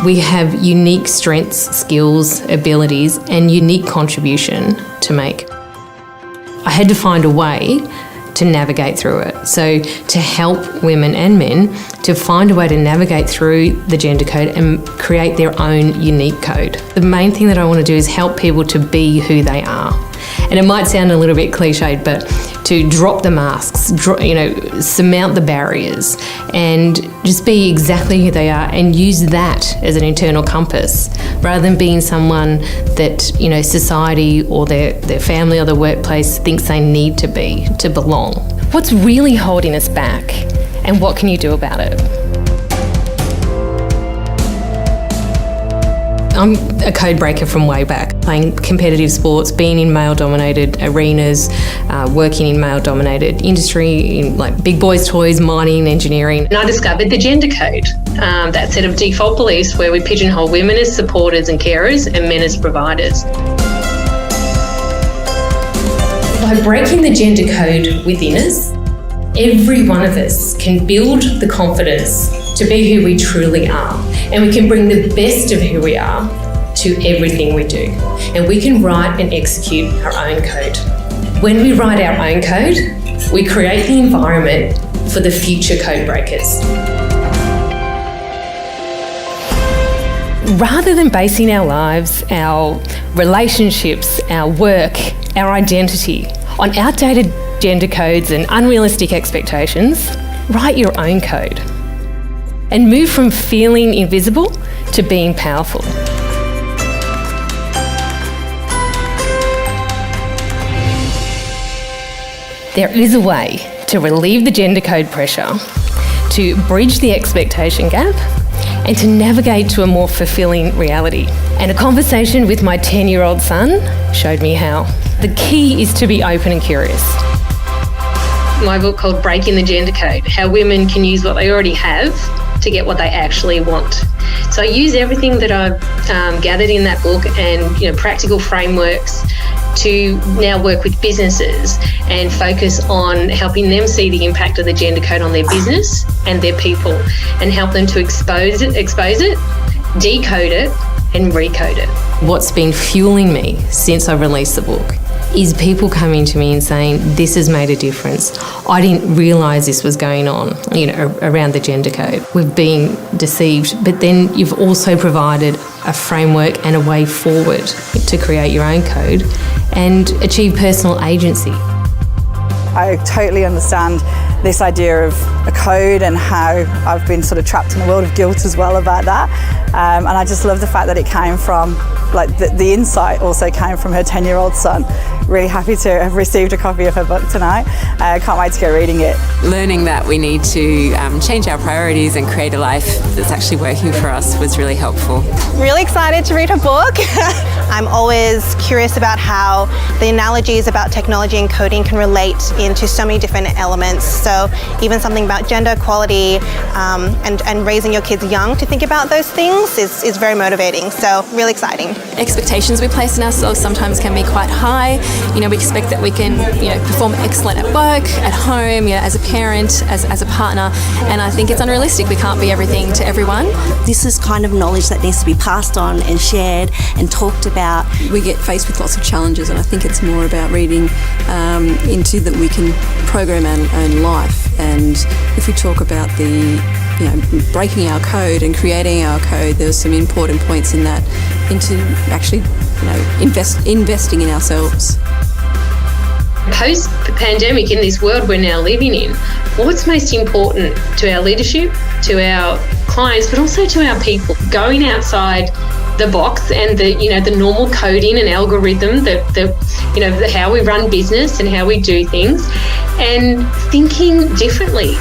We have unique strengths, skills, abilities, and unique contribution to make. I had to find a way to navigate through it. So to help women and men to find a way to navigate through the gender code and create their own unique code. The main thing that I want to do is help people to be who they are. And it might sound a little bit cliched, but to drop the masks, surmount the barriers and just be exactly who they are and use that as an internal compass rather than being someone that, society or their family or the workplace thinks they need to be to belong. What's really holding us back and what can you do about it? I'm a code breaker from way back, playing competitive sports, being in male-dominated arenas, working in male-dominated industry, in like big boys' toys, mining, engineering. And I discovered the gender code, that set of default beliefs where we pigeonhole women as supporters and carers and men as providers. By breaking the gender code within us, every one of us can build the confidence to be who we truly are. And we can bring the best of who we are to everything we do. And we can write and execute our own code. When we write our own code, we create the environment for the future code breakers. Rather than basing our lives, our relationships, our work, our identity on outdated gender codes and unrealistic expectations, write your own code and move from feeling invisible to being powerful. There is a way to relieve the gender code pressure, to bridge the expectation gap, and to navigate to a more fulfilling reality. And a conversation with my 10-year-old son showed me how. The key is to be open and curious. My book called Breaking the Gender Code, how women can use what they already have to get what they actually want. So I use everything that I've gathered in that book and practical frameworks to now work with businesses and focus on helping them see the impact of the gender code on their business and their people and help them to expose it, decode it and recode it. What's been fueling me since I released the book is people coming to me and saying, this has made a difference. I didn't realise this was going on, around the gender code. We've been deceived, but then you've also provided a framework and a way forward to create your own code and achieve personal agency. I totally understand this idea of a code and how I've been sort of trapped in a world of guilt as well about that. And I just love the fact that it came from, the insight also came from her 10-year-old son. Really happy to have received a copy of her book tonight. Can't wait to go reading it. Learning that we need to change our priorities and create a life that's actually working for us was really helpful. Really excited to read her book. I'm always curious about how the analogies about technology and coding can relate into so many different elements. So even something about gender equality and raising your kids young to think about those things is very motivating. So really exciting. Expectations we place on ourselves sometimes can be quite high. We expect that we can, perform excellent at work, at home, as a parent, as a partner, and I think it's unrealistic. We can't be everything to everyone. This is kind of knowledge that needs to be passed on and shared and talked about. We get faced with lots of challenges, and I think it's more about reading into that we can program our own life. And if we talk about breaking our code and creating our code, there's some important points in that into actually, investing in ourselves. Post-pandemic, in this world we're now living in, what's most important to our leadership, to our clients, but also to our people? Going outside the box and the normal coding and algorithm how we run business and how we do things, and thinking differently.